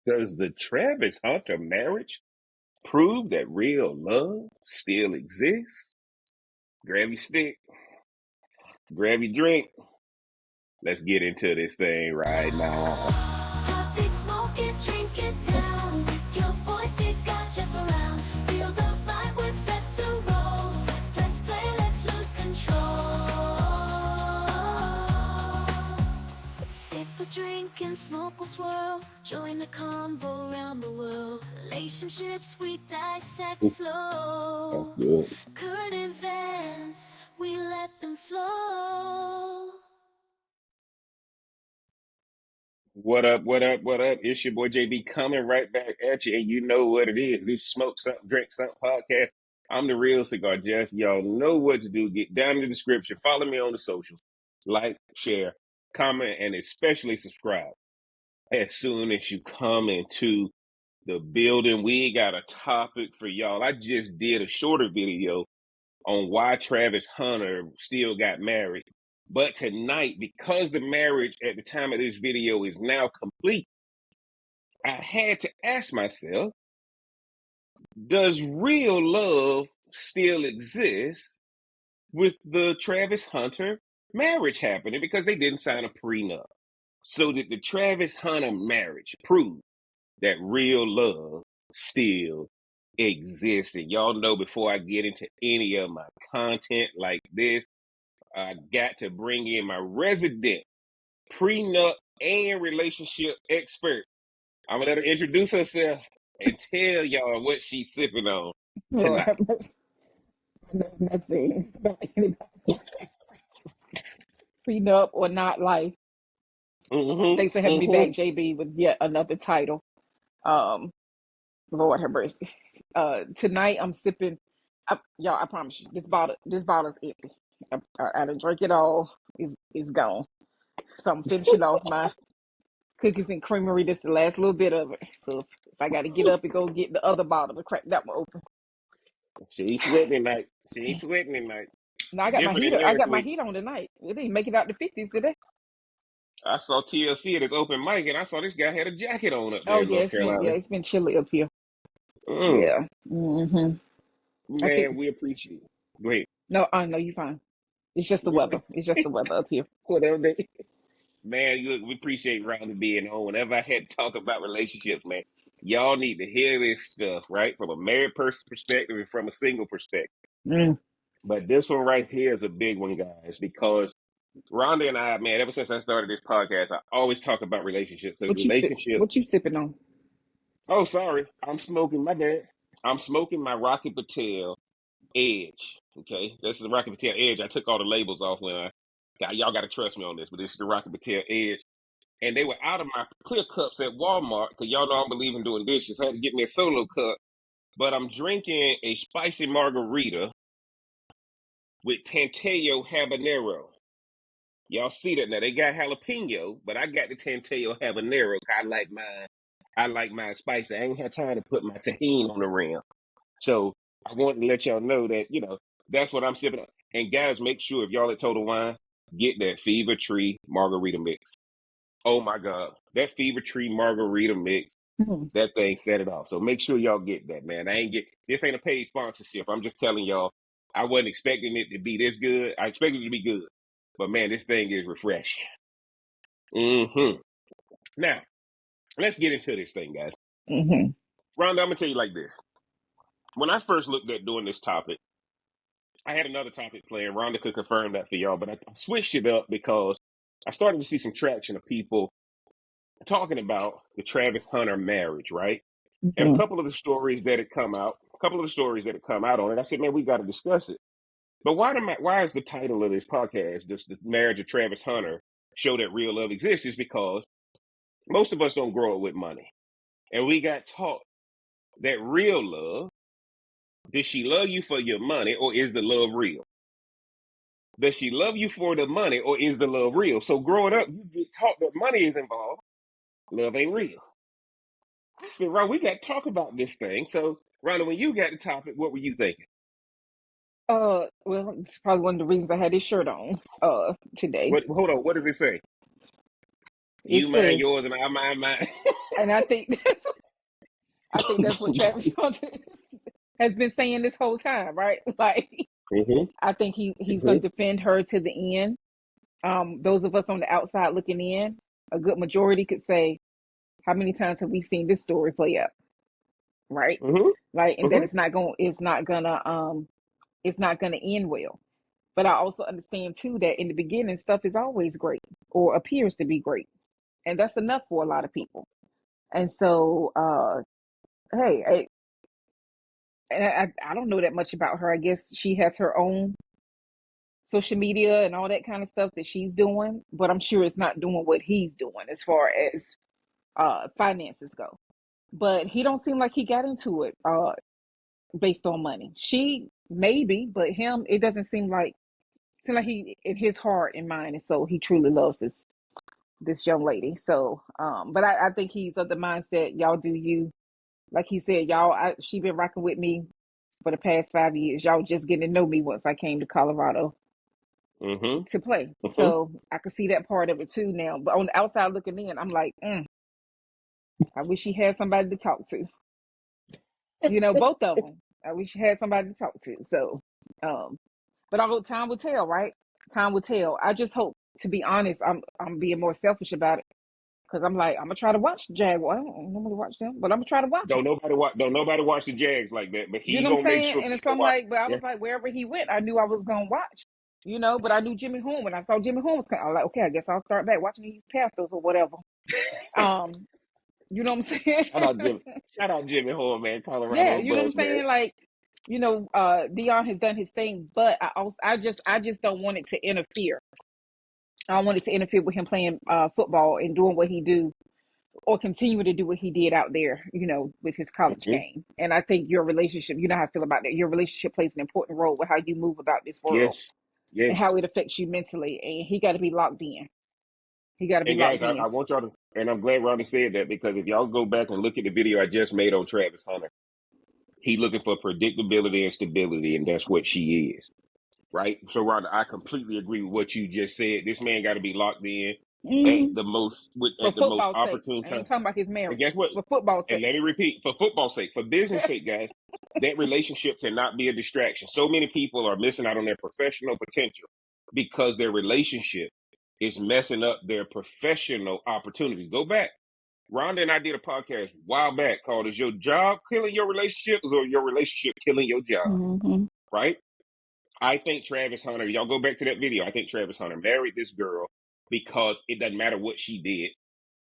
Does the Travis Hunter marriage prove that real love still exists? Grab your stick, grab your drink. Let's get into this thing right now. Hot big smoke it, drink it down. With your voice, it got Jeff around. Feel the vibe, we're set to roll. Let's play, let's lose control. Sip a drink and smoke will swirl. Join the convo around the world. Relationships we dissect That's slow. good. Current events, we let them flow. What up, what up, what up? It's your boy JB coming right back at you, and you know what it is. This Smoke Something, Drink Something podcast. I'm the real Cigar Jeff. Y'all know what to do. Get down in the description. Follow me on the socials. Like, share, comment, and especially subscribe. As soon as you come into the building, we got a topic for y'all. I just did a shorter video on why Travis Hunter still got married. But tonight, because the marriage at the time of this video is now complete, I had to ask myself, does real love still exist with the Travis Hunter marriage happening? Because they didn't sign a prenup. So did the Travis Hunter marriage prove that real love still exists? And y'all know, before I get into any of my content like this, I got to bring in my resident prenup and relationship expert. I'm gonna let her introduce herself and tell y'all what she's sipping on Lord tonight. have mercy. I know nothing about anybody's prenup or not life. Thanks for having me back, JB, with yet another title. Um, Lord have mercy. Tonight I'm sipping. Y'all, I promise you, this bottle's empty. I done drink it all. It's gone. So I'm finishing off my cookies and creamery. This is the last little bit of it. So if I got to get up and go get the other bottle to crack that one open. She ain't sweating tonight. She ain't sweating tonight. Now I got my Different than heater. I last got my week. heat on tonight. It ain't make it out the 50s today. I saw TLC at his open mic, and I saw this guy had a jacket on up Oh there in yeah, North Carolina. it's been chilly up here. Mm, Yeah. I think man, we appreciate it. Go ahead. no, I know you fine. It's just the weather. It's just the weather up here. Whatever they. Man, look, we appreciate Ronda being on. Whenever I had to talk about relationships, man, y'all need to hear this stuff, right? From a married person perspective and from a single perspective. Mm. But this one right here is a big one, guys, because Rhonda and I, man, ever since I started this podcast, I always talk about relationships, because relationships. What you sipping on? Oh, sorry, I'm smoking. My bad. I'm smoking my Rocky Patel Edge. Okay, this is the Rocky Patel Edge. I took all the labels off when y'all got to trust me on this, but this is the Rocky Patel Edge. And they were out of my clear cups at Walmart, because y'all know I don't believe in doing dishes. So I had to get me a solo cup. But I'm drinking a spicy margarita with Tanteo habanero. Y'all see that now? They got jalapeno, but I got the Tanteo habanero. I like mine. I like mine spicy. I ain't had time to put my tahini on the rim. So I wanted to let y'all know that, that's what I'm sipping on. And guys, make sure, if y'all at Total Wine, get that Fever Tree margarita mix. Oh my God. That Fever Tree margarita mix, Mm. that thing set it off. So make sure y'all get that, man. This ain't a paid sponsorship. I'm just telling y'all, I wasn't expecting it to be this good. I expected it to be good. But man, this thing is refreshing. Now, let's get into this thing, guys. Mm-hmm. Rhonda, I'm going to tell you like this. When I first looked at doing this topic, I had another topic planned. Rhonda could confirm that for y'all, but I switched it up because I started to see some traction of people talking about the Travis Hunter marriage, right? And a Mm-hmm. couple of the stories that had come out on it, I said, man, we got to discuss it. But why is the title of this podcast, just the marriage of Travis Hunter, show that real love exists? Is because most of us don't grow up with money. And we got taught that real love, does she love you for your money, or is the love real? Does she love you for the money, or is the love real? So growing up, you get taught that money is involved. Love ain't real. I said, Ron, we got to talk about this thing. So, Rhonda, when you got the topic, what were you thinking? Well, it's probably one of the reasons I had this shirt on today. Hold on, what does it say? It You, mine, says yours, and I, mine, mine. And I think that's what Travis Hunter has been saying this whole time, right? Like, I think he's going to defend her to the end. Those of us on the outside looking in, a good majority could say, how many times have we seen this story play out? Right? Like, and that it's not gonna end well. But I also understand too that in the beginning stuff is always great or appears to be great. And that's enough for a lot of people. And so hey, I don't know that much about her. I guess she has her own social media and all that kind of stuff that she's doing, but I'm sure it's not doing what he's doing as far as finances go. But he don't seem like he got into it based on money. She maybe, but him, it doesn't seem like he in his heart and mind, and so he truly loves this young lady. So but I think he's of the mindset, y'all do you. Like he said, she been rocking with me for the past 5 years. Y'all just getting to know me once I came to Colorado to play. So I could see that part of it too now. But on the outside looking in, I'm like, I wish he had somebody to talk to. You know, both of them. I wish he had somebody to talk to. So, but time will tell, right? Time will tell. I just hope, to be honest, I'm being more selfish about it. Because I'm like, I'm gonna try to watch the Jaguars. I don't normally watch them, but I'm gonna try to watch them. Don't nobody watch the Jags like that, but You he know what I'm gonna make saying? sure And so people I'm watch like, but I it. was like, wherever he went, I knew I was gonna watch. You know, but I knew Jimmy Horn. When I saw Jimmy Horn was coming, I was like, okay, I guess I'll start back watching these Panthers or whatever. You know what I'm saying? Shout out Jimmy Horn, man, Yeah, Colorado you know what I'm Buzz, man. saying? Like, you know, Dion has done his thing, but I just don't want it to interfere. I don't want it to interfere with him playing football and doing what he do, or continue to do what he did out there, you know, with his college game. And I think your relationship, you know how I feel about that. Your relationship plays an important role with how you move about this world Yes, and yes. how it affects you mentally. And he got to be locked in. He got to be And guys, locked I in. want y'all to, and I'm glad Ronnie said that, because if y'all go back and look at the video I just made on Travis Hunter, he looking for predictability and stability, and that's what she is. Right? So, Rhonda, I completely agree with what you just said. This man got to be locked in at Mm-hmm. the most For at the most football's sake. opportune I ain't time. talking about his And marriage. guess what? For football's And sake. let me repeat, for football's sake, for business sake, guys, that relationship cannot be a distraction. So many people are missing out on their professional potential because their relationship is messing up their professional opportunities. Go back. Rhonda and I did a podcast a while back called "Is Your Job Killing Your Relationships, or Your Relationship Killing Your Job?" Mm-hmm. Right? I think Travis Hunter, y'all go back to that video. I think Travis Hunter married this girl because it doesn't matter what she did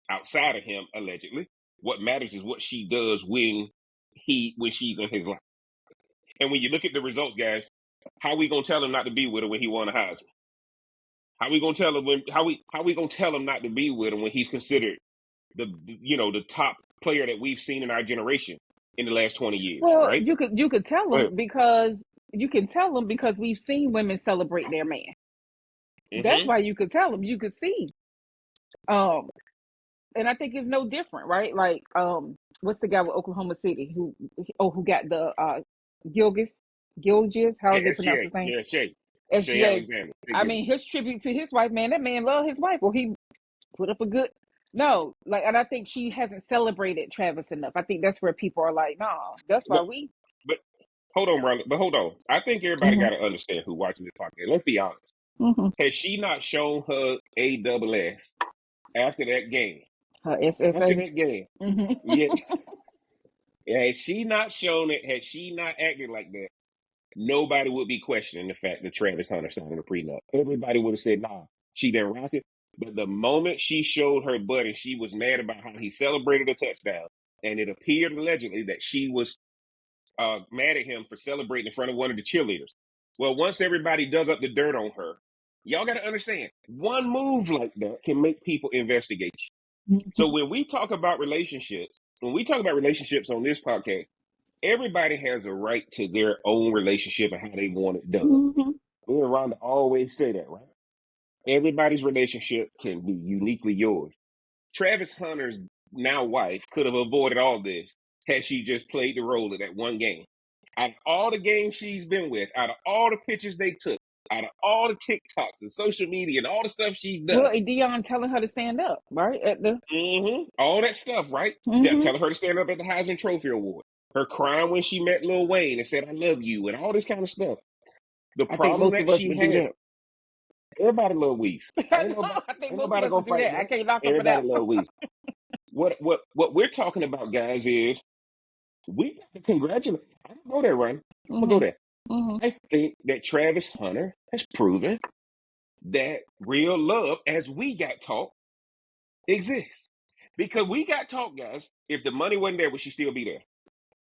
outside of him, allegedly. What matters is what she does when she's in his life. And when you look at the results, guys, how we gonna tell him not to be with her when he won a Heisman? How we gonna tell him how we gonna tell him not to be with him when he's considered the top player that we've seen in our generation in the last 20 years, Well, right? you could tell Go ahead. them because we've seen women celebrate their man. That's why you could tell them. You could see. And I think it's no different, right? Like, what's the guy with Oklahoma City who got the Gilgis? How Yeah, is it pronounced SGA. his name? Yeah, Shay SGA. Alexander. I mean, his tribute to his wife, man. That man loved his wife. Well, he put up a good. No, like, and I think she hasn't celebrated Travis enough. I think that's where people are like, nah, that's why But we. but hold on, Ronald. But hold on. I think everybody Mm-hmm. got to understand who watching this podcast. Let's be honest. Mm-hmm. Has she not shown her ASS after that game? Her After SSA. that game, Mm-hmm. yeah. Had she not shown it, had she not acted like that, nobody would be questioning the fact that Travis Hunter signed a prenup. Everybody would have said, "Nah, she didn't rock it." But the moment she showed her butt and she was mad about how he celebrated a touchdown, and it appeared allegedly that she was mad at him for celebrating in front of one of the cheerleaders. Well, once everybody dug up the dirt on her, y'all got to understand, one move like that can make people investigate you. So when we talk about relationships, on this podcast, everybody has a right to their own relationship and how they want it done. Mm-hmm. Me and Rhonda always say that, right? Everybody's relationship can be uniquely yours. Travis Hunter's now wife could have avoided all this had she just played the role of that one game. Out of all the games she's been with, out of all the pictures they took, out of all the TikToks and social media and all the stuff she's done. Well, Dion telling her to stand up, right? At the All that stuff, right? Telling her to stand up at the Heisman Trophy Award. Her crying when she met Lil Wayne and said, "I love you," and all this kind of stuff. The I think problem most that of us she would do had, that. everybody love Weez. Ain't I think ain't most of nobody us gonna would do fight that. I that. can't knock her for Everybody that. love Weez. What we're talking about, guys, is we got to congratulate. I'm gonna go there, Ron. I'm gonna go there. I think that Travis Hunter has proven that real love, as we got taught, exists. Because we got taught, guys, if the money wasn't there, would she still be there?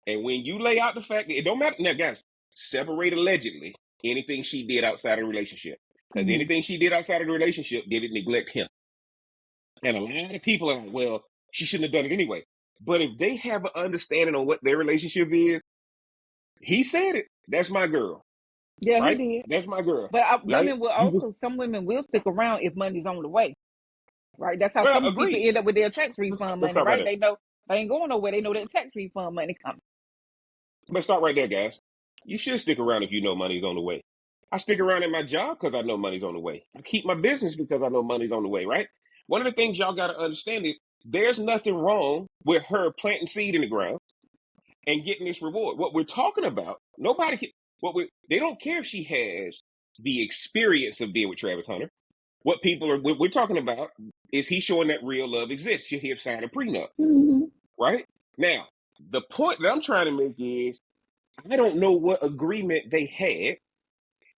And when you lay out the fact that it don't matter now, guys, separate allegedly anything she did outside of the relationship. Because anything she did outside of the relationship didn't neglect him. And a lot of people are like, well, she shouldn't have done it anyway. But if they have an understanding on what their relationship is, he said it. That's my girl. Yeah, he Right? did. That's my girl. But Right? women will also, some women will stick around if money's on the way, right? That's how Well, some people agreed. end up with their tax refund Let's money, start right right? there. They know they ain't going nowhere. They know that tax refund money coming. Let's start right there, guys. You should stick around if you know money's on the way. I stick around in my job because I know money's on the way. I keep my business because I know money's on the way, right? One of the things y'all got to understand is there's nothing wrong with her planting seed in the ground and getting this reward. What we're talking about, nobody can, they don't care if she has the experience of being with Travis Hunter. What we're talking about is he showing that real love exists. She have signed a prenup, right? Now, the point that I'm trying to make is I don't know what agreement they had.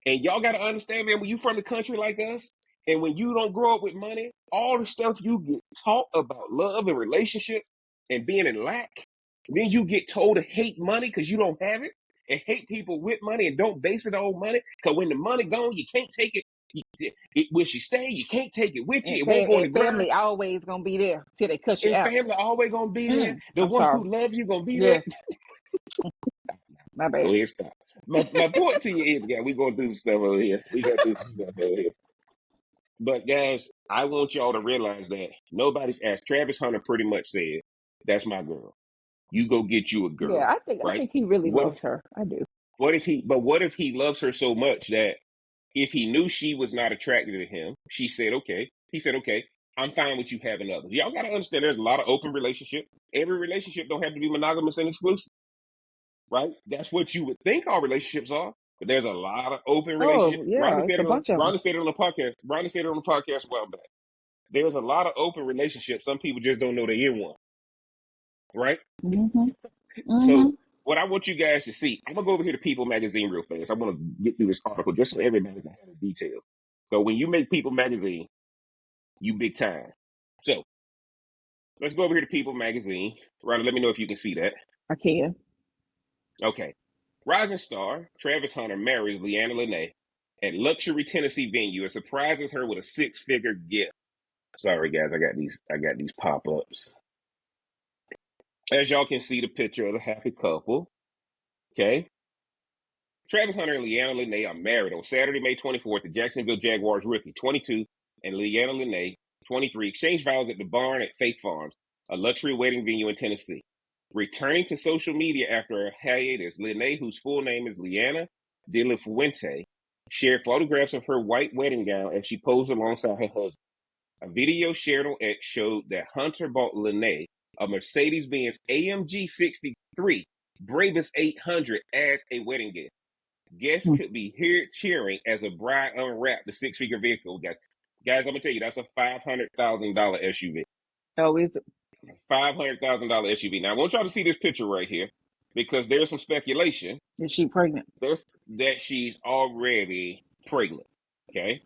And y'all got to understand, man, when you from the country like us, and when you don't grow up with money, all the stuff you get taught about love and relationship and being in lack, then you get told to hate money because you don't have it, and hate people with money and don't base it on money. Because when the money gone, you can't take it. When she stay, you can't take it with you. It won't go in the And ground. family always gonna be there till they cuss you And out. family always gonna be there. The I'm one sorry. who love you gonna be there. Yes, my bad. Go ahead, stop. My point to you is, guys, we gonna do some stuff over here. We gonna do some stuff over here. But guys, I want y'all to realize that nobody's asked. Travis Hunter pretty much said, "That's my girl. You go get you a Yeah, girl." I Right? think he really What loves if her. I do. what if he? But what if he loves her so much that if he knew she was not attracted to him, she said, "Okay." He said, "Okay, I'm fine with you having others." Y'all got to understand. There's a lot of open relationship. Every relationship don't have to be monogamous and exclusive, right? That's what you would think all relationships are. But there's a lot of open relationships. Oh yeah, it's a bunch of them. Rhonda said it on the podcast. Rhonda said it on the podcast a while back. There's a lot of open relationships. Some people just don't know they're in one, right? So what I want you guys to see, I'm gonna go over here to People Magazine real fast. I want to get through this article just so everybody can have the details. So when you make People Magazine, you big time. So let's go over here to People Magazine. Rhonda, let me know if you can see that. I can. Okay. Rising star Travis Hunter marries Leanna Lene at luxury Tennessee venue and surprises her with a six-figure gift. Sorry, guys, I got these pop-ups. As y'all can see, the picture of the happy couple. Okay. Travis Hunter and Leanna Lene are married on Saturday, May 24th. The Jacksonville Jaguars rookie, 22, and Leanna Lene, 23, exchanged vows at the barn at Faith Farms, a luxury wedding venue in Tennessee. Returning to social media after a hiatus, Lene, whose full name is Leanna De La Fuente, shared photographs of her white wedding gown as she posed alongside her husband. A video shared on X showed that Hunter bought Lene a Mercedes-Benz AMG 63 Bravus 800 as a wedding gift. Guests could be here cheering as a bride unwrapped the six-figure vehicle, guys. Guys, I'm gonna tell you, that's a $500,000 SUV. Oh, is it? $500,000 SUV. Now, I want y'all to see this picture right here because there's some speculation Is she pregnant? that she's already pregnant. Okay.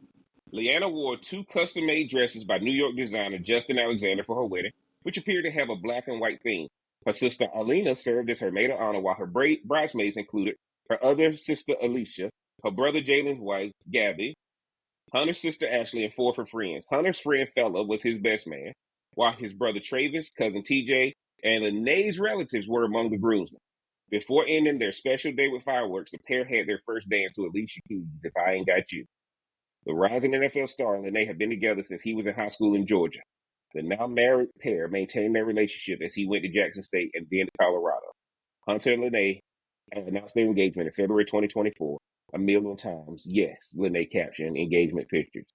Leanna wore two custom-made dresses by New York designer Justin Alexander for her wedding, which appeared to have a black and white theme. Her sister Alina served as her maid of honor, while her bridesmaids included her other sister Alicia, her brother Jalen's wife Gabby, Hunter's sister Ashley, and four of her friends. Hunter's friend Fella was his best man, while his brother Travis, cousin TJ, and Lene's relatives were among the groomsmen. Before ending their special day with fireworks, the pair had their first dance to Alicia Keys' If I Ain't Got You. The rising NFL star and Lene have been together since he was in high school in Georgia. The now married pair maintained their relationship as he went to Jackson State and then to Colorado. Hunter and Lene announced their engagement in February 2024. a million times. Yes, Lene captioned engagement pictures.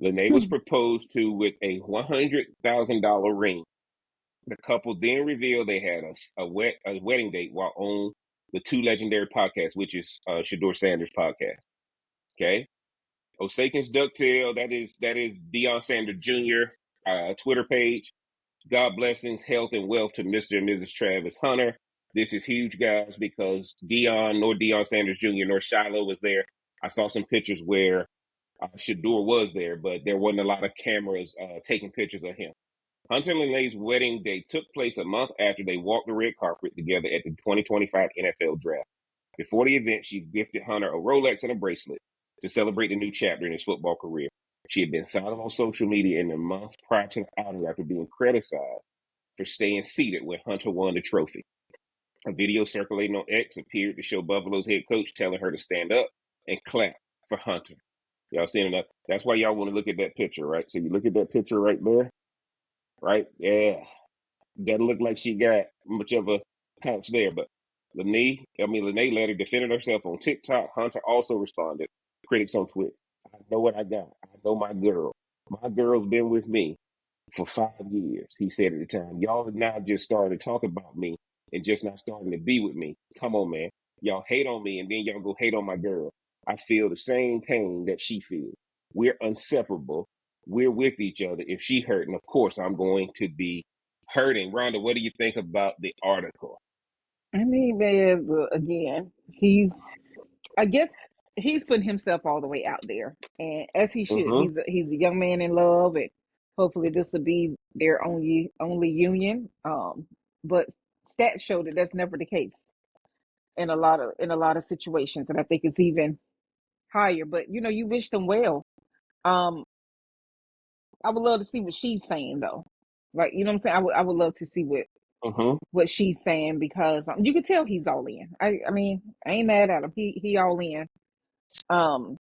Lene was proposed to with a $100,000 ring. The couple then revealed they had a wedding date while on the Two Legendary podcast, which is Shador Sanders' podcast. Okay. Osakin's Ducktail, that is Deion Sanders Jr. Twitter page. God blessings, health, and wealth to Mr. and Mrs. Travis Hunter. This is huge, guys, because nor Deion Sanders Jr. nor Shiloh was there. I saw some pictures where Shador was there, but there wasn't a lot of cameras taking pictures of him. Hunter and Lene's wedding day took place a month after they walked the red carpet together at the 2025 NFL Draft. Before the event, she gifted Hunter a Rolex and a bracelet to celebrate the new chapter in his football career. She had been silent on social media in the months prior to the outing after being criticized for staying seated when Hunter won the trophy. A video circulating on X appeared to show Buffalo's head coach telling her to stand up and clap for Hunter. Y'all seen enough? That's why y'all want to look at that picture, right? So you look at that picture right there, right? Yeah, doesn't look like she got much of a pouch there, but Lene later defended herself on TikTok. Hunter also responded. Critics on Twitter. I know what I got. I know my girl. My girl's been with me for 5 years, he said at the time. Y'all have now just started to talk about me and just not starting to be with me. Come on, man. Y'all hate on me and then y'all go hate on my girl. I feel the same pain that she feels. We're inseparable. We're with each other. If she hurting, of course, I'm going to be hurting. Rhonda, what do you think about the article? I mean, man, again, I guess he's putting himself all the way out there, and as he should. Mm-hmm. He's a young man in love, and hopefully this will be their only union. But stats show that that's never the case in a lot of situations, and I think it's even higher. But you wish them well. Um, I would love to see what she's saying though. Like, you know what I'm saying? I would love to see Mm-hmm. what she's saying, because you can tell he's all in. I mean, I ain't mad at him. He all in. Um,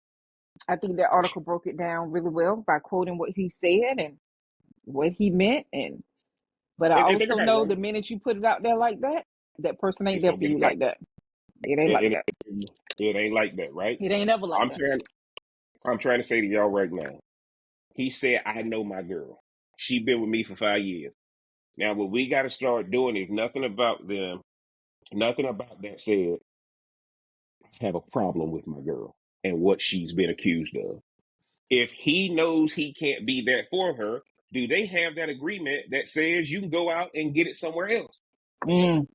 I think that article broke it down really well by quoting what he said and what he meant. But I And think also about it, know right? the minute you put it out there like that, that person ain't It's there gonna for get you attacked. like that. It ain't like that. It ain't like that, right? It ain't ever like I'm that. trying. I'm trying to say to y'all right now. He said, "I know my girl. She been with me for 5 years." Now, what we got to start doing is nothing about them. Nothing about that said, I have a problem with my girl and what she's been accused of. If he knows he can't be that for her, do they have that agreement that says you can go out and get it somewhere else? Mm.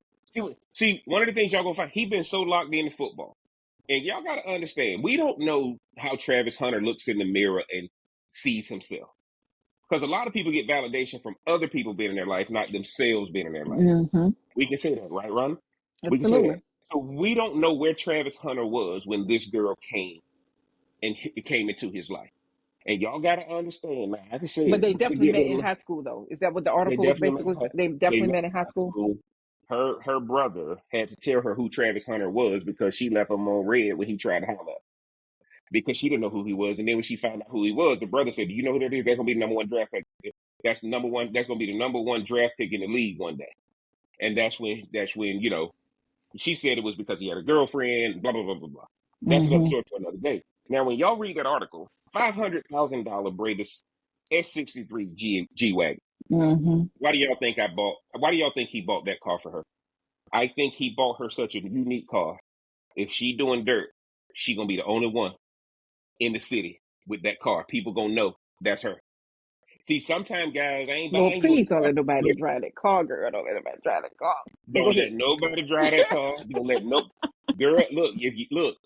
See, one of the things y'all gonna find, he been so locked into football. And y'all gotta understand, we don't know how Travis Hunter looks in the mirror and sees himself. Because a lot of people get validation from other people being in their life, not themselves being in their life. Mm-hmm. We can say that, right, Ron? We can say Absolutely. that. So we don't know where Travis Hunter was when this girl came and came into his life. And y'all got to understand, man. Like I But said, they we could definitely get met in a, high school, though. Is that what the they article was definitely basically? met. They They definitely met met in in high high school. school. Her brother had to tell her who Travis Hunter was because she left him on red when he tried to holler because she didn't know who he was. And then when she found out who he was, the brother said, "Do you know who that is? That's gonna be the number one draft pick. That's number one. That's gonna be the number one draft pick in the league one day." And that's when she said it was because he had a girlfriend. Blah blah blah blah blah. That's another Mm-hmm. story for another day. Now, when y'all read that article, $500,000 Bradus S63 G wagon. Mm-hmm. Why do y'all think I bought? Why do y'all think he bought that car for her? I think he bought her such a unique car. If she doing dirt, she gonna be the only one in the city with that car. People gonna know that's her. See, sometimes guys, I ain't Lord, buying you a please don't car. let nobody Look, drive that car, girl. Don't let nobody drive that car. But go don't ahead. let nobody drive that car. Don't let no girl.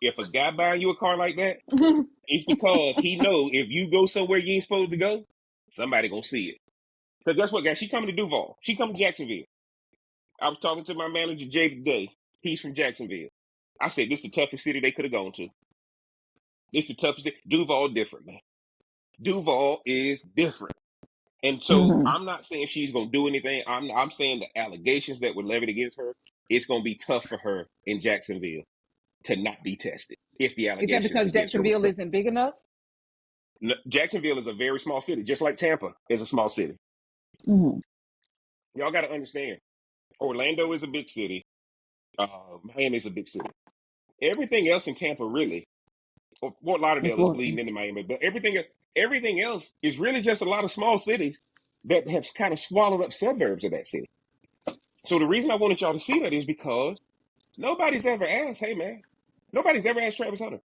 If a guy buying you a car like that, it's because he know if you go somewhere you ain't supposed to go, somebody gonna see it. Because guess what, guys? She coming to Duval. She coming to Jacksonville. I was talking to my manager Jay today. He's from Jacksonville. I said this is the toughest city they could have gone to. This is the toughest city. Duval different, man. Duval is different. And so Mm-hmm. I'm not saying she's gonna do anything. I'm saying the allegations that were levied against her, it's gonna be tough for her in Jacksonville to not be tested if the Is that allegations because against her were Jacksonville true. isn't big enough? Jacksonville is a very small city, just like Tampa is a small city. Mm-hmm. Y'all got to understand. Orlando is a big city. Miami is a big city. Everything else in Tampa, really, Fort In Lauderdale is Florida. bleeding into Miami, but everything else is really just a lot of small cities that have kind of swallowed up suburbs of that city. So the reason I wanted y'all to see that is because nobody's ever asked, hey man, nobody's ever asked Travis Hunter,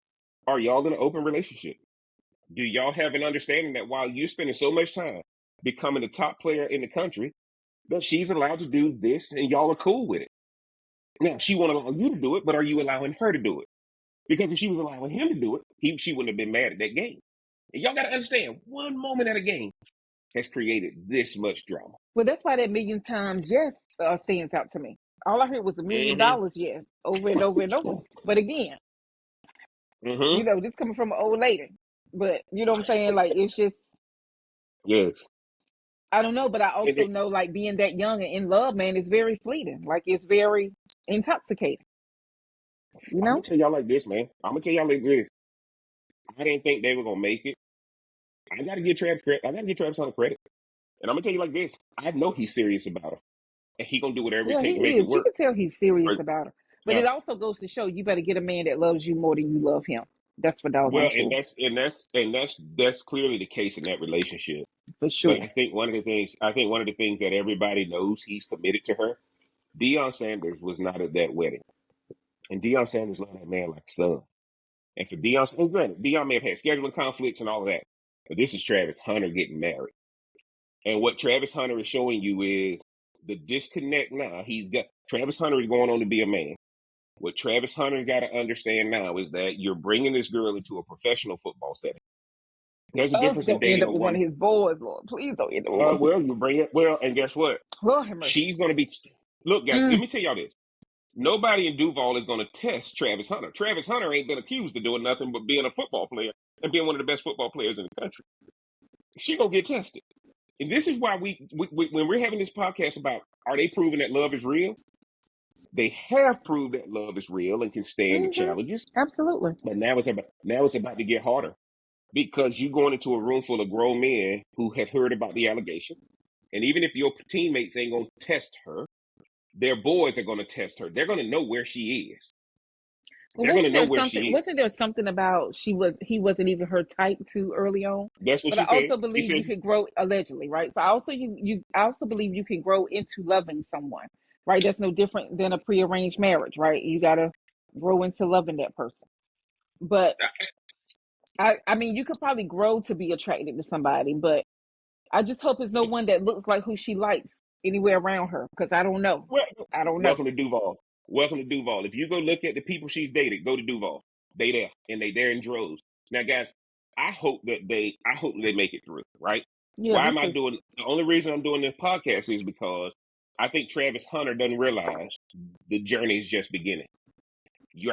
are y'all in an open relationship? Do y'all have an understanding that while you're spending so much time becoming the top player in the country, that she's allowed to do this and y'all are cool with it? Now, she won't allow you to do it, but are you allowing her to do it? Because if she was allowing him to do it, she wouldn't have been mad at that game. And y'all got to understand, one moment at a game has created this much drama. Well, that's why that million times yes stands out to me. All I heard was Mm-hmm. $1 million yes over and over and over. But again, Mm-hmm. this coming from an old lady. But you know what I'm saying? Like, it's just, Yes. I don't know. But I And also know, like, being that young and in love, man, is very fleeting. Like, it's very intoxicating, you I'm gonna know? tell y'all like this, man. I'm gonna tell y'all like this. I didn't think they were gonna make it. I gotta give Travis credit. I gotta give Travis Hunter credit. And I'm gonna tell you like this. I know he's serious about her. And he gonna do whatever it Yeah, takes to he make it is. You work. can tell he's serious Right? about her. But Yeah. it also goes to show you better get a man that loves you more than you love him. That's for doggone Well, and sure. that's clearly the case in that relationship. For But sure. I think one of the things that everybody knows he's committed to her. Deion Sanders was not at that wedding, and Deion Sanders loved that man like a son. And for Deion, and granted, Deion may have had scheduling conflicts and all of that, but this is Travis Hunter getting married. And what Travis Hunter is showing you is the disconnect now. Travis Hunter is going on to be a man. What Travis Hunter's got to understand now is that you're bringing this girl into a professional football setting. There's a Oh, difference in don't end dating up a with one of woman. his boys, Lord. Please don't end up with one of his. Well, you bring it. Well, and guess what? Lord have mercy. She's going to be. Look, guys, let Mm. me tell y'all this. Nobody in Duval is going to test Travis Hunter. Travis Hunter ain't been accused of doing nothing but being a football player and being one of the best football players in the country. She gonna get tested, and this is why when we're having this podcast about are they proving that love is real? They have proved that love is real and can stand the Mm-hmm. challenges. Absolutely. But now it's about to get harder because you're going into a room full of grown men who have heard about the allegation, and even if your teammates ain't gonna test her, their boys are gonna test her. They're gonna know where she is. Well, They're gonna know where she is. wasn't there something about he wasn't even her type too early on? That's what But I she said. also She believe you said, could grow allegedly, right? So I also believe you can grow into loving someone, right? That's no different than a prearranged marriage, right? You gotta grow into loving that person. But I mean you could probably grow to be attracted to somebody, but I just hope it's no one that looks like who she likes anywhere around her, because I don't know. well, I don't know. welcome to Duval. Welcome to Duval. If you go look at the people she's dated, go to Duval. They there and they there in droves. Now, guys, I hope they make it through. Right? Yeah, Why me am I too. doing? The only reason I'm doing this podcast is because I think Travis Hunter doesn't realize the journey is just beginning. You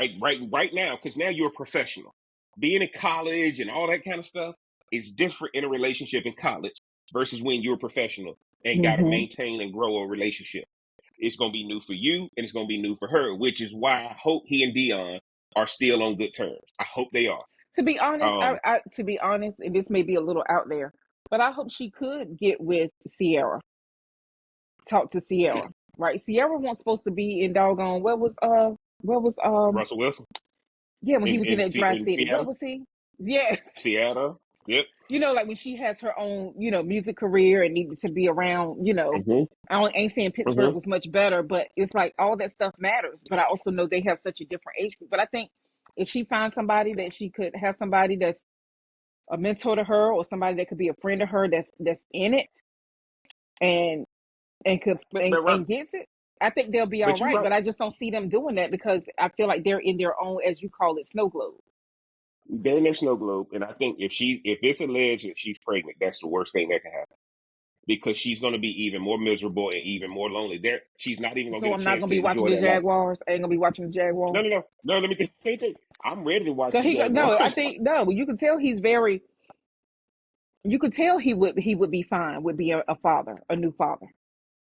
right now, because now you're a professional. Being in college and all that kind of stuff is different in a relationship in college versus when you're a professional and got to Hmm. maintain and grow a relationship. It's going to be new for you and it's going to be new for her, which is why I hope he and Deion are still on good terms. I hope they are. To be honest, Um, to be honest, and this may be a little out there, but I hope she could get with Sierra, talk to Sierra, right? Sierra wasn't supposed to be in doggone where was Russell Wilson yeah, when he was in that dry in city. What Seattle, was he? Yes. Seattle. Yep. Like when she has her own, music career and needed to be around, Hmm. ain't saying Pittsburgh Hmm. was much better, but it's like all that stuff matters. But I also know they have such a different age group. But I think if she finds somebody that she could have somebody that's a mentor to her or somebody that could be a friend of her that's in it and could But right, and gets it, I think they'll be all but you're right. right. But I just don't see them doing that because I feel like they're in their own, as you call it, snow globe. They're in their snow globe, and I think if it's alleged that she's pregnant, that's the worst thing that can happen because she's going to be even more miserable and even more lonely. She's not even going to So get a I'm not chance gonna to be watching enjoy the that life. Jaguars. I ain't gonna be watching the Jaguars. No. Let me think. I'm ready to watch Cause the no, I Jaguars. think no. You can tell he's very. You could tell he would be fine with being a father, a new father.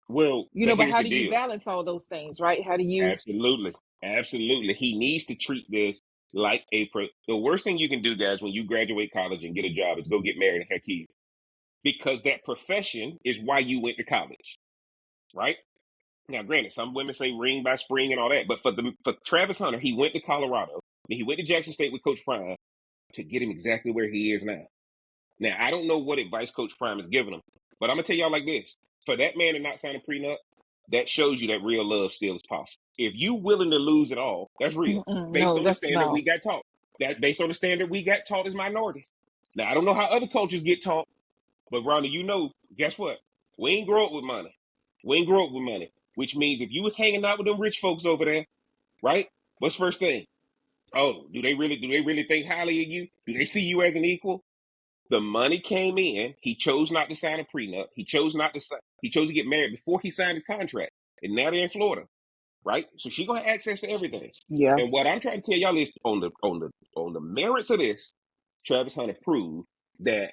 Well, but But here's how the do you deal. balance all those things, right? How do you? Absolutely, absolutely. He needs to treat this like the worst thing you can do, guys, when you graduate college and get a job is go get married and have kids because that profession is why you went to college, right? Now, granted, some women say ring by spring and all that, but for Travis Hunter, he went to Colorado. He went to Jackson State with Coach Prime. to get him exactly where he is now. Now, I don't know what advice Coach Prime is giving him, but I'm going to tell y'all like this. For that man to not sign a prenup, that shows you that real love still is possible. If you willing to lose it all, that's real. Based No, on the that's standard no. we got taught. That based on the standard we got taught as minorities. Now, I don't know how other cultures get taught, but Ronnie, you know, guess what? We ain't grow up with money. We ain't grow up with money, which means if you was hanging out with them rich folks over there, right? What's first thing? Oh, do they really think highly of you? Do they see you as an equal? The money came in. He chose not to sign a prenup. He chose not to sign. He chose to get married before he signed his contract. And now they're in Florida, right? So she gonna have access to everything. Yeah. And what I'm trying to tell y'all is on the merits of this, Travis Hunter proved that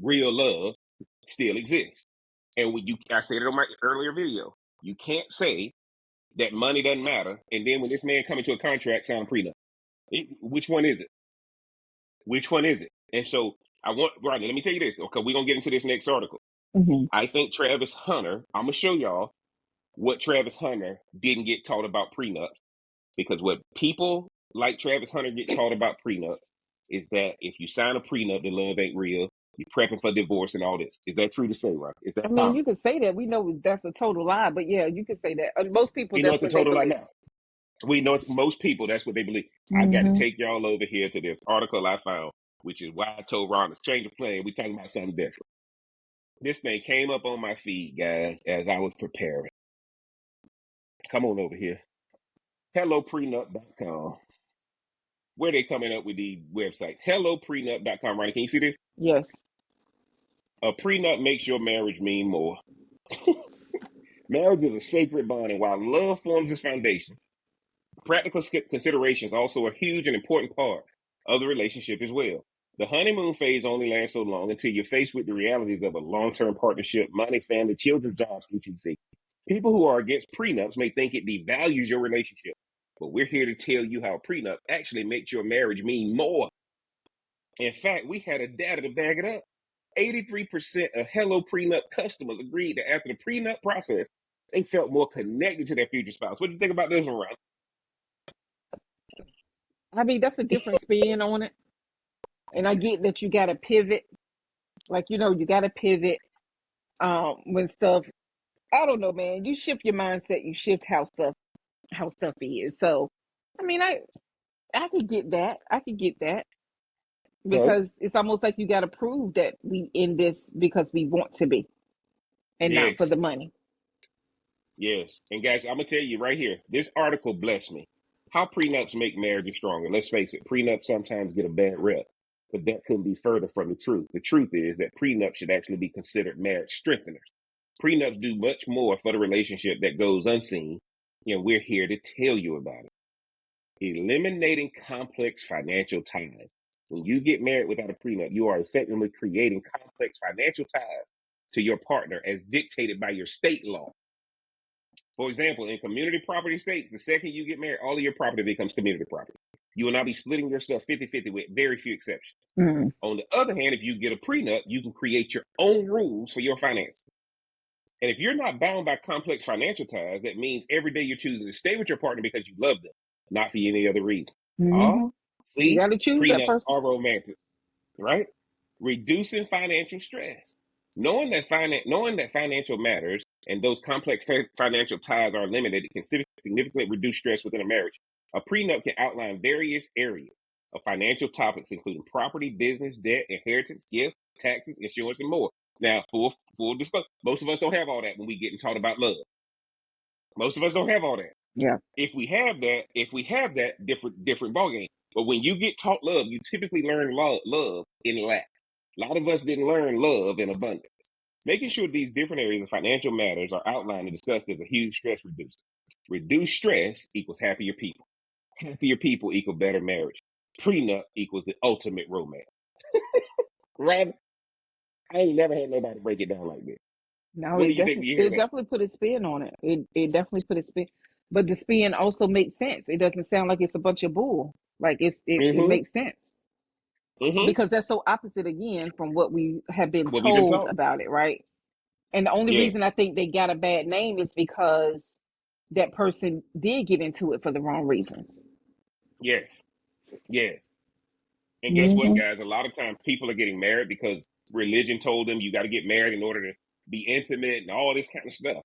real love still exists. And when I said it on my earlier video, you can't say that money doesn't matter. And then when this man come into a contract, sign a prenup. Which one is it? Which one is it? And so Rodney, let me tell you this. Okay, we're gonna get into this next article. Mm-hmm. I think Travis Hunter, I'm gonna show y'all what Travis Hunter didn't get taught about prenups. Because what people like Travis Hunter get taught about prenups is that if you sign a prenup, the love ain't real. You're prepping for divorce and all this. Is that true to say, Ron? Is I that mean, common? you could say that. We know that's a total lie, but yeah, you could say that. Most people, We know that's it's a what they total lie believe. now. We know it's most people, that's what they believe. I got to Mm-hmm. take y'all over here to this article I found, which is why I told Ron to change the plan. We're talking about something different. This thing came up on my feed, guys, as I was preparing. Come on over here. HelloPrenup.com. Where they coming up with the website? HelloPrenup.com. Ronnie, can you see this? Yes. A prenup makes your marriage mean more. Marriage is a sacred bond, and while love forms its foundation, practical considerations also a huge and important part of the relationship as well. The honeymoon phase only lasts so long until you're faced with the realities of a long-term partnership, money, family, children, jobs, etc. People who are against prenups may think it devalues your relationship, but we're here to tell you how a prenup actually makes your marriage mean more. In fact, we had a data to back it up. 83% of Hello Prenup customers agreed that after the prenup process, they felt more connected to their future spouse. What do you think about this one, Ron? I mean, that's a different spin on it. And I get that you got to pivot. Like, you got to pivot when stuff, I don't know, man. You shift your mindset, you shift how stuff is. So, I mean, I could get that. I could get that Okay. because it's almost like you got to prove that we in this because we want to be and not for Yes. the money. Yes. And guys, I'm gonna tell you right here, this article blessed me. How prenups make marriages stronger. Let's face it, prenups sometimes get a bad rep, but that couldn't be further from the truth. The truth is that prenups should actually be considered marriage strengtheners. Prenups do much more for the relationship that goes unseen, and we're here to tell you about it. Eliminating complex financial ties. When you get married without a prenup, you are effectively creating complex financial ties to your partner as dictated by your state law. For example, in community property states, the second you get married, all of your property becomes community property. You will now be splitting your stuff 50-50 with very few exceptions. Mm. On the other hand, if you get a prenup, you can create your own rules for your finances. And if you're not bound by complex financial ties, that means every day you're choosing to stay with your partner because you love them, not for any other reason. Mm-hmm. You See, got to choose that prenups person. are romantic, right? Reducing financial stress. Knowing that financial matters and those complex financial ties are limited, it can significantly reduce stress within a marriage. A prenup can outline various areas of financial topics, including property, business, debt, inheritance, gift, taxes, insurance, and more. Now, full disclosure, most of us don't have all that when we get taught about love. Most of us don't have all that. Yeah. If we have that, different ballgame. But when you get taught love, you typically learn love in lack. A lot of us didn't learn love in abundance. Making sure these different areas of financial matters are outlined and discussed is a huge stress reducer. Reduced stress equals happier people. Happier people equal better marriage. Prenup equals the ultimate romance. Right? I ain't never had nobody break it down like this. No, What do it you think when definitely you hear it that? definitely put a spin on it. It definitely put a spin, but the spin also makes sense. It doesn't sound like it's a bunch of bull. Like it Mm-hmm. makes sense Mm-hmm. because that's so opposite again from what we have been What we've been told taught. about it, right? And the only Yes. reason I think they got a bad name is because that person did get into it for the wrong reasons. Yes. Yes. And guess what, Mm-hmm. guys? A lot of times people are getting married because religion told them you got to get married in order to be intimate and all this kind of stuff.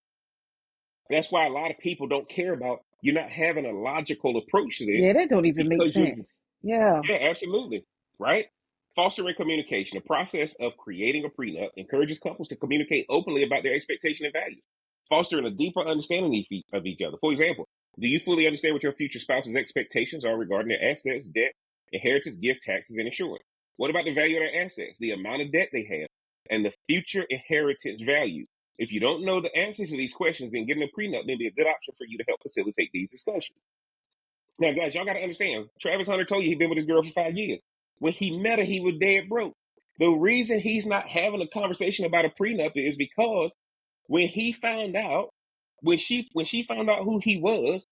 That's why a lot of people don't care about you're not having a logical approach to this Yeah, that don't even make because you're, sense. Yeah. yeah, absolutely. Right? Fostering communication. The process of creating a prenup encourages couples to communicate openly about their expectation and values, fostering a deeper understanding of each other. For example, do you fully understand what your future spouse's expectations are regarding their assets, debt, inheritance, gift, taxes, and insurance? What about the value of their assets, the amount of debt they have, and the future inheritance value? If you don't know the answers to these questions, then getting a prenup may be a good option for you to help facilitate these discussions. Now, guys, y'all got to understand, Travis Hunter told you he'd been with his girl for 5 years. When he met her, he was dead broke. The reason he's not having a conversation about a prenup is because when he found out, when she found out who he was,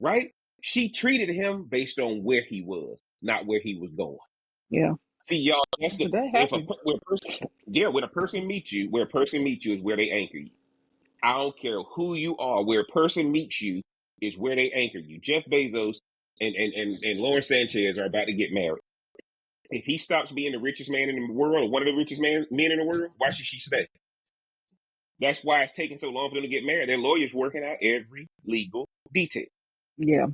right? She treated him based on where he was, not where he was going. Yeah. See, y'all, that's the That if a happens. when a person, yeah, when a person meets you, where a person meets you is where they anchor you. I don't care who you are. Where a person meets you is where they anchor you. Jeff Bezos and Lauren Sanchez are about to get married. If he stops being the richest man in the world or one of the richest men in the world, why should she stay? That's why it's taking so long for them to get married. Their lawyers working out every legal detail. Yeah.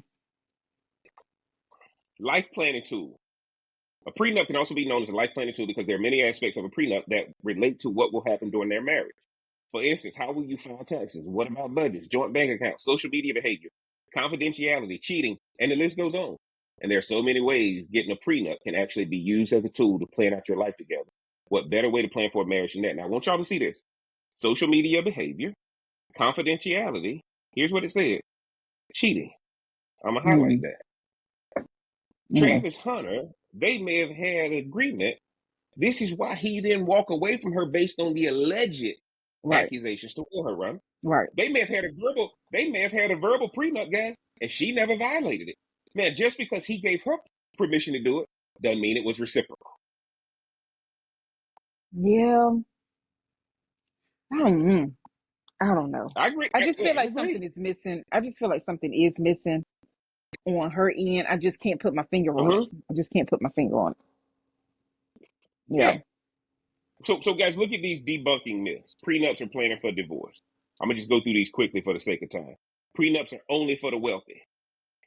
Life planning tool. A prenup can also be known as a life planning tool because there are many aspects of a prenup that relate to what will happen during their marriage. For instance, how will you file taxes? What about budgets, joint bank accounts, social media behavior, confidentiality, cheating, and the list goes on. And there are so many ways getting a prenup can actually be used as a tool to plan out your life together. What better way to plan for a marriage than that? Now, I want y'all to see this. Social media behavior, confidentiality. Here's what it said. Cheating. I'm going to highlight Mm, that. mm. Travis Hunter, they may have had an agreement. This is why he didn't walk away from her based on the alleged Right. accusations toward her, Ron. Right. They may have had a verbal prenup, guys, and she never violated it. Man, just because he gave her permission to do it doesn't mean it was reciprocal. Yeah. I don't. I don't know. I agree. I just Look, feel I like something agree. is missing. I just feel like something is missing on her end. I just can't put my finger on it. Uh-huh. I just can't put my finger on it. Yeah. Yeah. So guys, look at these debunking myths. Prenups are planning for divorce. I'm gonna just go through these quickly for the sake of time. Prenups are only for the wealthy.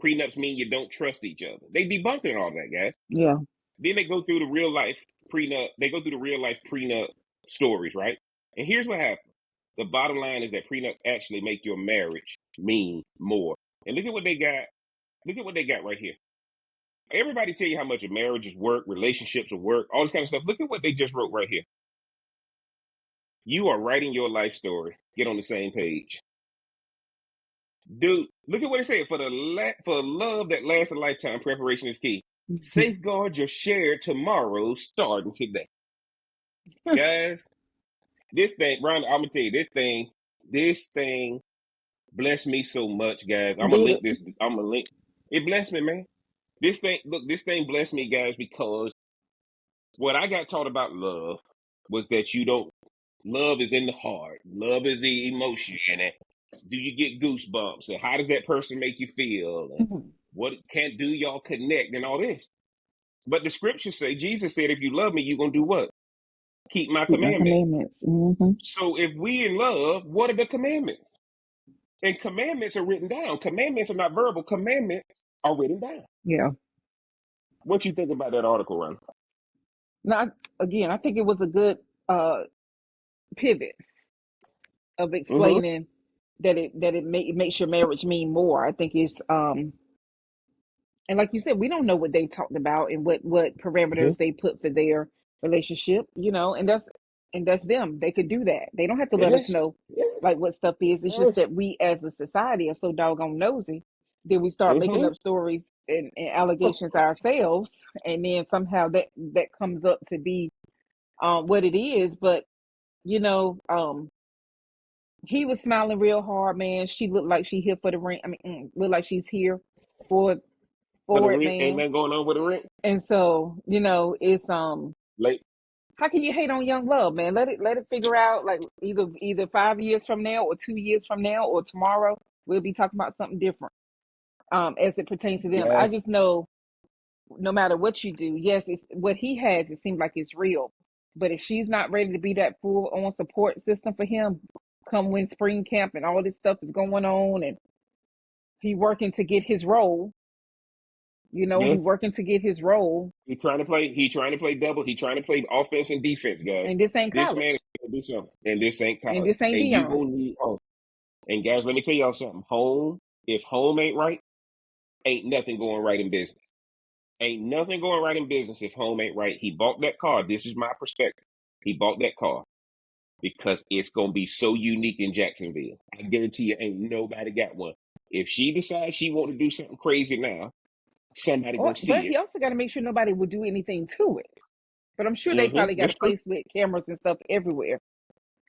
Prenups mean you don't trust each other. They debunking all that, guys. Yeah. Then they go through the real life prenup. They go through the real life prenup stories, right? And here's what happened. The bottom line is that prenups actually make your marriage mean more. And look at what they got. Look at what they got right here. Everybody tell you how much a marriage is work, relationships are work, all this kind of stuff. Look at what they just wrote right here. You are writing your life story. Get on the same page. Dude, look at what it said. For love that lasts a lifetime, preparation is key. Safeguard your shared tomorrow starting today. Guys, this thing, Ron, I'm gonna tell you, this thing blessed me so much, guys. I'm gonna Did link it? this. I'm gonna link. It blessed me, man. This thing blessed me, guys, because what I got taught about love was that you don't. Love is in the heart. Love is the emotion, and do you get goosebumps? And how does that person make you feel? And Mhm. what can do y'all connect and all this? But the scriptures say, Jesus said, if you love me, you're gonna do what? Keep my Keep my commandments. commandments. Hmm. So if we in love, what are the commandments? And commandments are written down. Commandments are not verbal. Commandments are written down. Yeah. What you think about that article, Ron? Now, again, I think it was a good uh pivot of Mm-hmm. explaining that it makes your marriage mean more. I think it's and like you said, we don't know what they talked about and what Mm-hmm. parameters they put for their relationship, and that's them. They could do that. They don't have to let us Yes. know Yes. like what stuff is. It's just Yes. that we as a society are so doggone nosy. Then we start making Mm-hmm. up stories and allegations ourselves, and then somehow that comes up to be what it is. But you know, he was smiling real hard, man. She looked like she here for the ring. I mean, looked like she's here for For the it, rent, ain't man. nothing going on with the rent. And so, it's Late. how can you hate on young love, man? Let it figure out, like either 5 years from now or 2 years from now or tomorrow, we'll be talking about something different. As it pertains to them. I Yes. just know no matter what you do, yes, it's what he has. It seems like it's real, but if she's not ready to be that full on support system for him, come when spring camp and all this stuff is going on, and he working to get his role. Yeah, He working to get his role, he trying to play. He trying to play double. He trying to play offense and defense, guys. and this ain't This man is college, going to do something, and this ain't and college. this ain't And you Dion. gonna need home. And guys, let me tell y'all something. Home, if home ain't right, ain't nothing going right in business. Ain't nothing going right in business if home ain't right. He bought that car. This is my perspective. He bought that car because it's gonna be so unique in Jacksonville. I guarantee you, ain't nobody got one. If she decides she want to do something crazy now, somebody gonna But see he it. also got to make sure nobody would do anything to it. But I'm sure they probably got a That's true. place with cameras and stuff everywhere.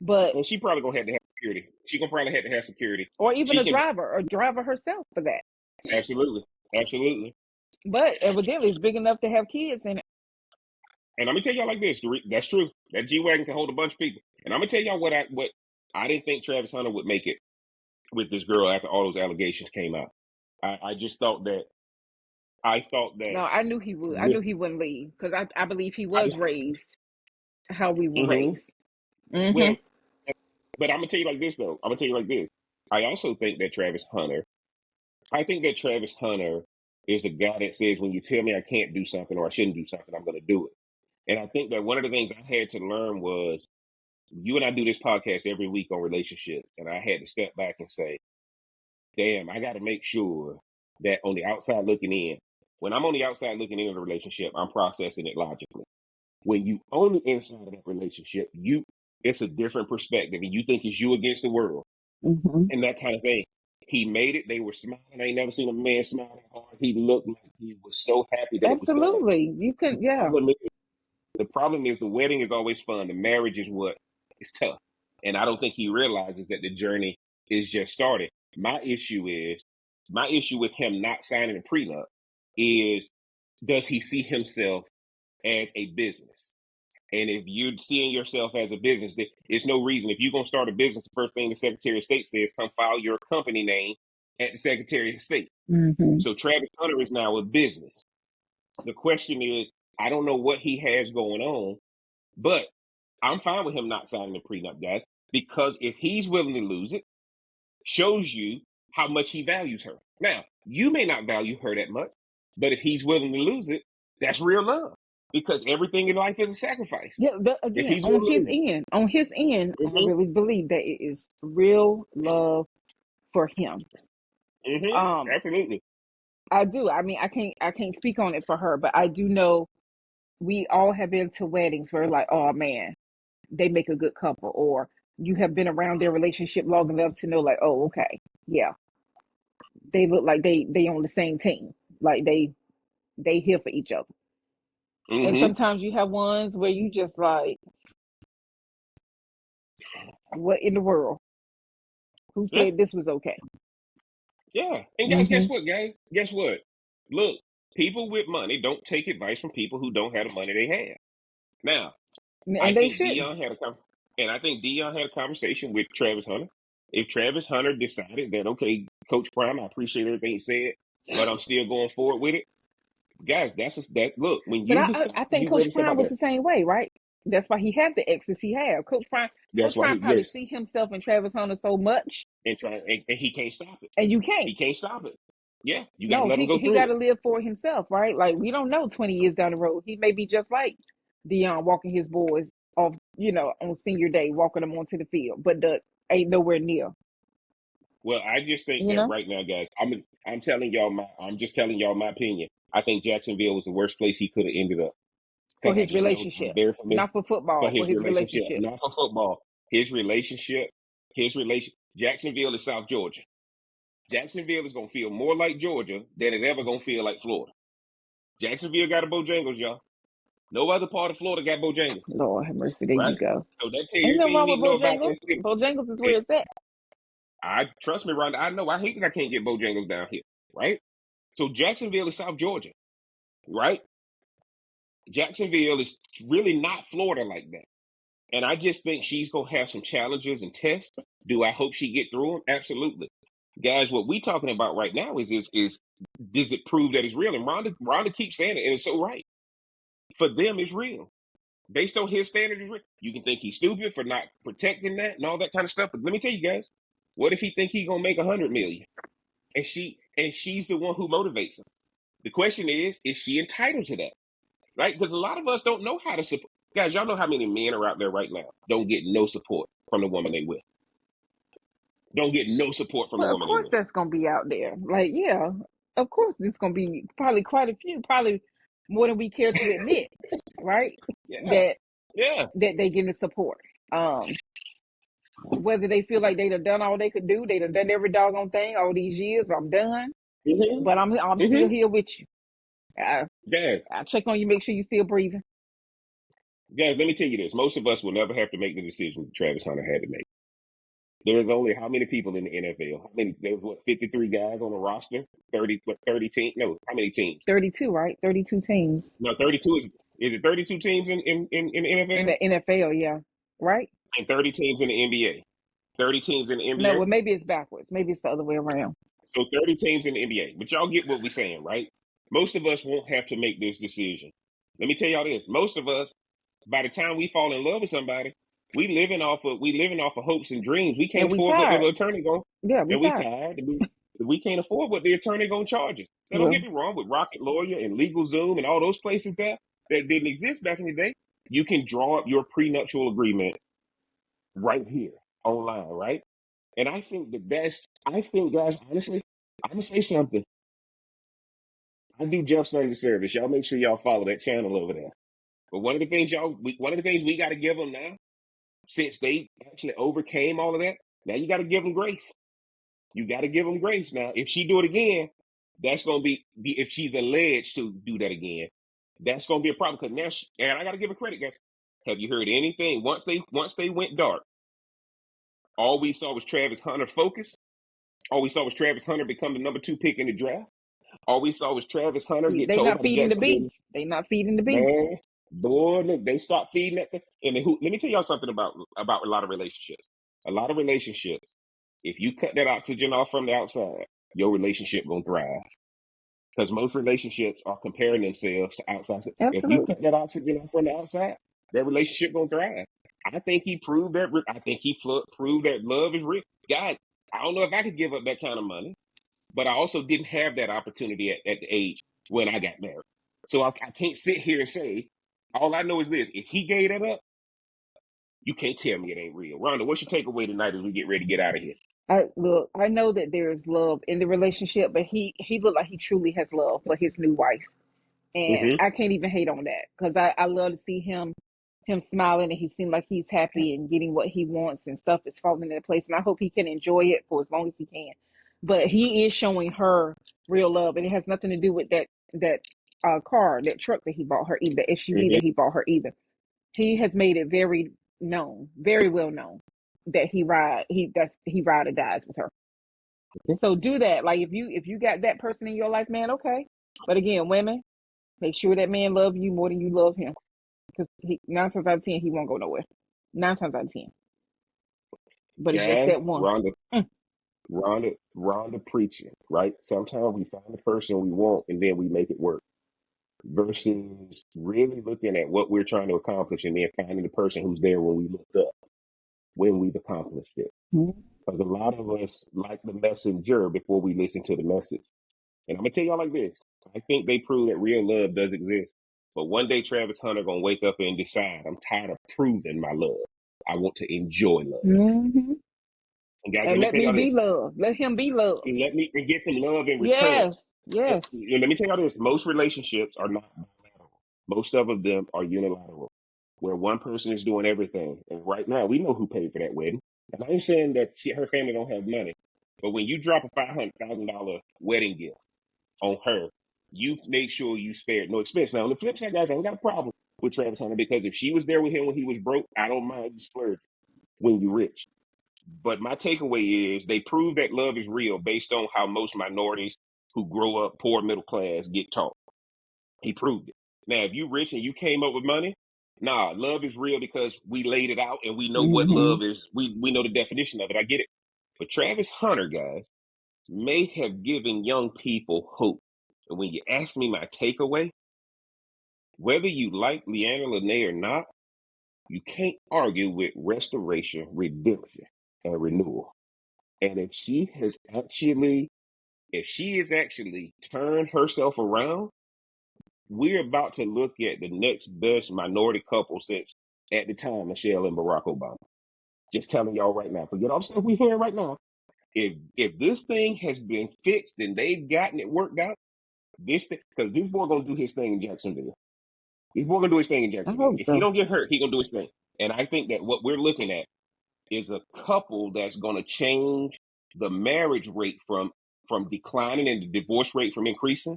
But And she probably gonna have to have security. She gonna probably have to have security. or even She a can driver, or driver herself for that. absolutely, absolutely. But evidently, it's big enough to have kids in it. And I'm gonna tell y'all like this. That's true. That G wagon can hold a bunch of people. And I'm gonna tell y'all what I didn't think Travis Hunter would make it with this girl after all those allegations came out. I just thought that I thought that No, I knew he would. I with knew he wouldn't leave because I believe he I, was raised how we were hmm raised. Mm-hmm. well, but I'm gonna tell you like this though. I'm gonna tell you like this. I also think that I think that Travis Hunter is a guy that says when you tell me I can't do something or I shouldn't do something, I'm gonna do it. And I think that one of the things I had to learn was you and I do this podcast every week on relationships, and I had to step back and say, damn, I got to make sure that on the outside looking in, when I'm on the outside looking into the relationship, I'm processing it logically. When you on the inside of that relationship, it's a different perspective, and you think it's you against the world Mm-hmm. and that kind of thing. He made it. They were smiling. I ain't never seen a man smile that hard. He looked like he was so happy that it was done. Absolutely. You The could, yeah. problem is, the problem is the wedding is always fun. The marriage is what is tough. And I don't think he realizes that the journey is just started. My issue with him not signing a prenup is, does he see himself as a business? And if you're seeing yourself as a business, there's no reason. If you're going to start a business, the first thing the Secretary of State says, come file your company name at the Secretary of State. Mm-hmm. So Travis Hunter is now a business. The question is, I don't know what he has going on, but I'm fine with him not signing the prenup, guys, because if he's willing to lose it, shows you how much he values her. Now, you may not value her that much, but if he's willing to lose it, that's real love because everything in life is a sacrifice. Yeah, but If again, he's willing to lose on his end, it, I really believe that it is real love for him. Um, absolutely. I do. I mean, I can't speak on it for her, but I do know we all have been to weddings where like, oh man, they make a good couple, or you have been around their relationship long enough to know like, oh, okay, yeah, they look like they on the same team, like they here for each other. And hmm sometimes you have ones where you just like, what in the world? Who Yeah, said this was okay? yeah. And guys, Mm-hmm. guess what, guys? Guess what? Look, people with money don't take advice from people who don't have the money they have. Now, I And they think shouldn't. Dion had a conversation with Travis Hunter. If Travis Hunter decided that, okay, Coach Prime, I appreciate everything you said, but I'm still going forward with it, guys. That. Look, when But you I decide think you ready Coach to say Prime about was that, the same way, right? That's why he had the exes he had. that's Coach why Prime he probably yes, see himself in Travis Hunter so much, and he can't stop it. and you can't. He can't stop it. Yeah, you got to No, let him go he through got it. to live for himself, right? Like we don't know 20 years down the road, he may be just like Dion walking his boys off, on senior day, walking them onto the field, but the ain't nowhere near, Well, I just think you that know, right now, guys. I'm just telling y'all my opinion. I think Jacksonville was the worst place he could have ended up for because I his just know I'm relationship, very familiar not for for football, for his his relationship, relationship. not for football. His relation. Jacksonville is South Georgia. Jacksonville is gonna feel more like Georgia than it ever gonna feel like Florida. Jacksonville got a Bojangles, y'all. No other part of Florida got Bojangles, Lord have mercy, there you right? go. So that tells you Ain't nothing everything you wrong need with to know about Bojangles. that city. Bojangles is where It, it's at. I trust me, Rhonda. I know. I hate that I can't get Bojangles down here, right? So Jacksonville is South Georgia, right? Jacksonville is really not Florida like that. And I just think she's gonna have some challenges and tests. Do I hope she get through them? Absolutely. Guys, what we talking about right now is does it prove that it's real? And Rhonda keeps saying it, and it's so right. For them, it's real. Based on his standard, it's real. You can think he's stupid for not protecting that and all that kind of stuff. But let me tell you guys, what if he think he gonna make 100 million? And she's the one who motivates him. The question is she entitled to that? Right? Because a lot of us don't know how to support. Guys, y'all know how many men are out there right now don't get no support from the woman they with. Don't get no support from the Well, of woman they course with. that's gonna be out there. Like, yeah, of course there's gonna be probably quite a few, probably more than we care to admit, right? Yeah, That yeah. they get the support. Whether they feel like they done all they could do, they done every doggone thing all these years. I'm done, Mm-hmm. but I'm Mm-hmm. still here with you. Guys, I check on you, make sure you still breathing. guys, let me tell you this. Most of us will never have to make the decision that Travis Hunter had to make. There's only how many people in the NFL? How many? There's 53 guys on the roster? 30 teams? No, how many teams? 32, right? 32 teams No, 32 is it 32 teams in the in NFL? the NFL, yeah, right? And 30 teams in the NBA. 30 teams in the No, well NBA. maybe it's backwards. Maybe it's the other way around. So 30 teams in the NBA. But y'all get what we're saying, right? Most of us won't have to make this decision. Let me tell y'all this. Most of us, by the time we fall in love with somebody, we living off of hopes and dreams. We And can't we afford what the tired. attorney going, Yeah, we and we tired. tired. We can't afford what the attorney gonna charge us. Now don't Well, get me wrong, with Rocket Lawyer and LegalZoom and all those places there that didn't exist back in the day, you can draw up your prenuptial agreements right here online, right? And I think I think, guys, honestly, I'm gonna say something. I do Jeff Sunday service. Y'all make sure y'all follow that channel over there. But one of the things we got to give them now, since they actually overcame all of that, now you got to give them grace. You got to give them grace. Now, if she do it again, that's going to be if she's alleged to do that again, that's going to be a problem. Because now, and I got to give her credit, guys. Have you heard anything once they went dark? All we saw was Travis Hunter focus. All we saw was Travis Hunter become the number 2 pick in the draft. All we saw was Travis Hunter get they told not by the feeding the Jacksonville. beast. They not feeding the beast. Man, boy, look, they stopped feeding that thing. And let me tell y'all something about a lot of relationships. A lot of relationships, if you cut that oxygen off from the outside, your relationship gonna thrive. Because most relationships are comparing themselves to outside. If you Absolutely. cut that oxygen off from the outside, that relationship gonna thrive. I think he proved that. I think he proved that love is real. God, I don't know if I could give up that kind of money, but I also didn't have that opportunity at the age when I got married. So I can't sit here and say, all I know is this: if he gave that up, you can't tell me it ain't real. Rhonda, what's your takeaway tonight as we get ready to get out of here? I know that there's love in the relationship, but he looked like he truly has love for his new wife, and Mm-hmm. I can't even hate on that because I love to see him smiling, and he seemed like he's happy and getting what he wants, and stuff is falling into place, and I hope he can enjoy it for as long as he can. But he is showing her real love, and it has nothing to do with that car, that truck that he bought her, either the SUV Mm-hmm. that he bought her, either. He has made it very known, very well known, that he ride or dies with her. So do that. Like if you got that person in your life, man, okay. But again, women, make sure that man love you more than you love him, because 9 times out of 10 he won't go nowhere. 9 times out of 10. But it's just that Guys, one. Rhonda preaching, right? Sometimes we find the person we want and then we make it work. Versus really looking at what we're trying to accomplish and then finding the person who's there when we looked up, when we've accomplished it. Mm-hmm. Because a lot of us like the messenger before we listen to the message. And I'm gonna tell y'all like this: I think they prove that real love does exist. But one day Travis Hunter gonna wake up and decide, I'm tired of proving my love. I want to enjoy love. Mm-hmm. And guys, And let me let tell me y'all be this: love. Let him be love. let me and get some love in return. Yes. Yes. Let me tell y'all this: most relationships are not bilateral. Most of them are unilateral, where one person is doing everything. And right now, we know who paid for that wedding. And I ain't saying that her family don't have money, but when you drop a $500,000 wedding gift on her, you make sure you spared no expense. Now, on the flip side, guys, I ain't got a problem with Travis Hunter because if she was there with him when he was broke, I don't mind you splurge when you're rich. But my takeaway is they prove that love is real based on how most minorities who grow up poor middle class get taught. He proved it. Now, if you rich and you came up with money, nah, love is real because we laid it out and we know what Mm-hmm. love is. We know the definition of it. I get it. But Travis Hunter, guys, may have given young people hope. And when you ask me my takeaway, whether you like Leanna Lene or not, you can't argue with restoration, redemption, and renewal. And if she has actually turned herself around, we're about to look at the next best minority couple since, at the time, Michelle and Barack Obama. Just telling y'all right now, forget all the stuff we're hearing right now. If this thing has been fixed and they've gotten it worked out, because this boy gonna do his thing in Jacksonville. This boy gonna do his thing in I Jacksonville. hope If he so. don't get hurt, he gonna do his thing. And I think that what we're looking at is a couple that's gonna change the marriage rate from declining and the divorce rate from increasing.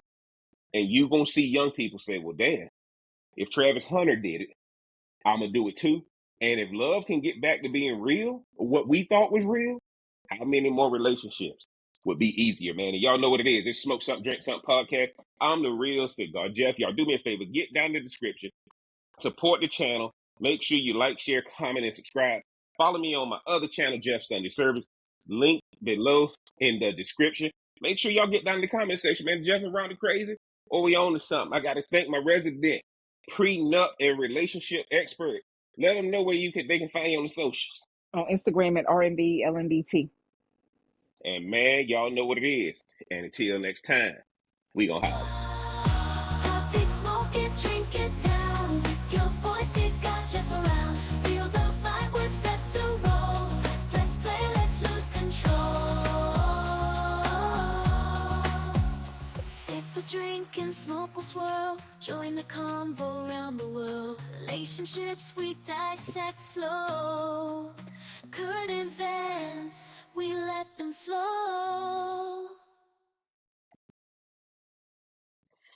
And you gonna see young people say, "Well, damn, if Travis Hunter did it, I'm gonna do it too." And if love can get back to being real, or what we thought was real, how many more relationships would be easier, man? And y'all know what it is. It's Smoke Something, Drink Something podcast. I'm the real cigar. Jeff, y'all do me a favor. Get down in the description. Support the channel. Make sure you like, share, comment, and subscribe. Follow me on my other channel, Jeff Sunday Service. Link below in the description. Make sure y'all get down in the comment section, man. Jeff around the crazy, or we on to something. I got to thank my resident prenup and relationship expert. Let them know where they can find you on the socials. On Instagram at RNB LNBT. And man, y'all know what it is. And until next time, we gonna holler. Pop it, smoke it, drink it down. With your boys, it got Jeff around. Feel the vibe, we're set to roll. Let's play, let's lose control. Sip a drink and smoke will swirl. Join the convo around the world. Relationships we dissect slow. Current events, we let them flow.